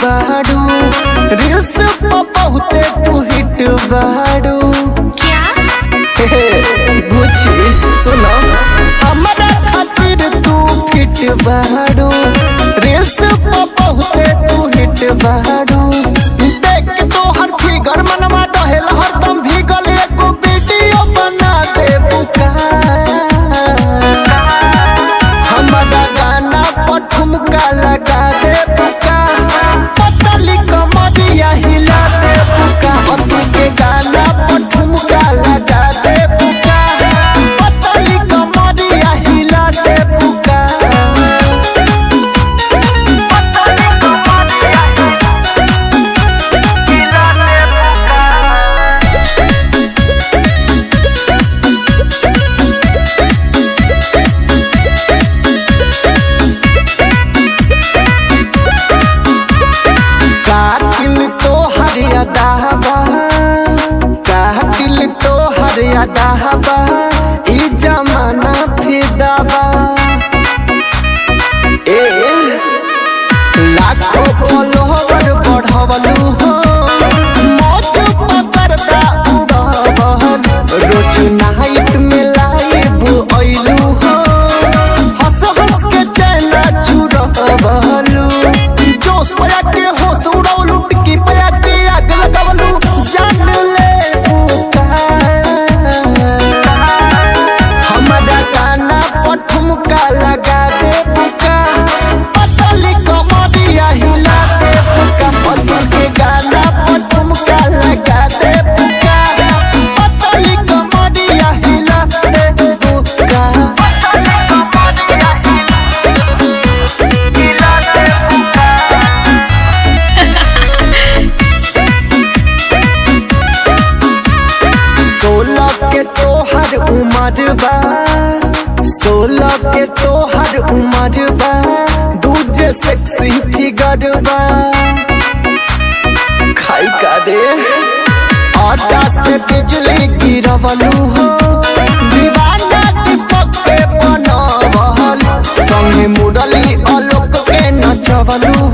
बाड़ू, रील्स पर बहुते तू हिट बाड़ू। क्या बुझी सुनो, हमारा खातिर तू फिट बाड़ू, रील्स पर बहुते तू हिट बाड़ू। देख तो हर फिगर मनवा रहेला हरदम भीगल, एको वीडियो बना दे बुका। हमारा गाना पर ठुमका लगा दे बुका, पतली कमरिया हिला दे बुका। अतुल के गाना पर ठुमका लगा दे बुका, पतली कमरिया हिला दे बुका। कातिल तो हरिया दाहबा, कातिल तो हरिया दाहबा, ई जमाना फिदाबा। ए लाखों फॉलोवर बढ़वलू हो, मौत पकड़ता उड़ावल। रोज नाइट में लाइव अइलू हो, हंस हंस के चैना चुरावलू। जोश पया के होश उड़ावलू, टिकी पया के आग लगावलू। जान ले बुका, हमारा गाना पर ठुमका लगा दे बुका, पतली कमरिया हिला दे बुका। अतुल के गाना पर ठुमका लगा दे बुका, पतली कमरिया हिला दे बुका। सोलह के तोहर उम्र बा, 16 के तोहर उम्र बा, दूजे सेक्सी फिगर बा। खाई का रे आटा से बिजली गिरवलू हो, दीवाना दीपक के बनवल। संगे मुरली आलोक के नचवलू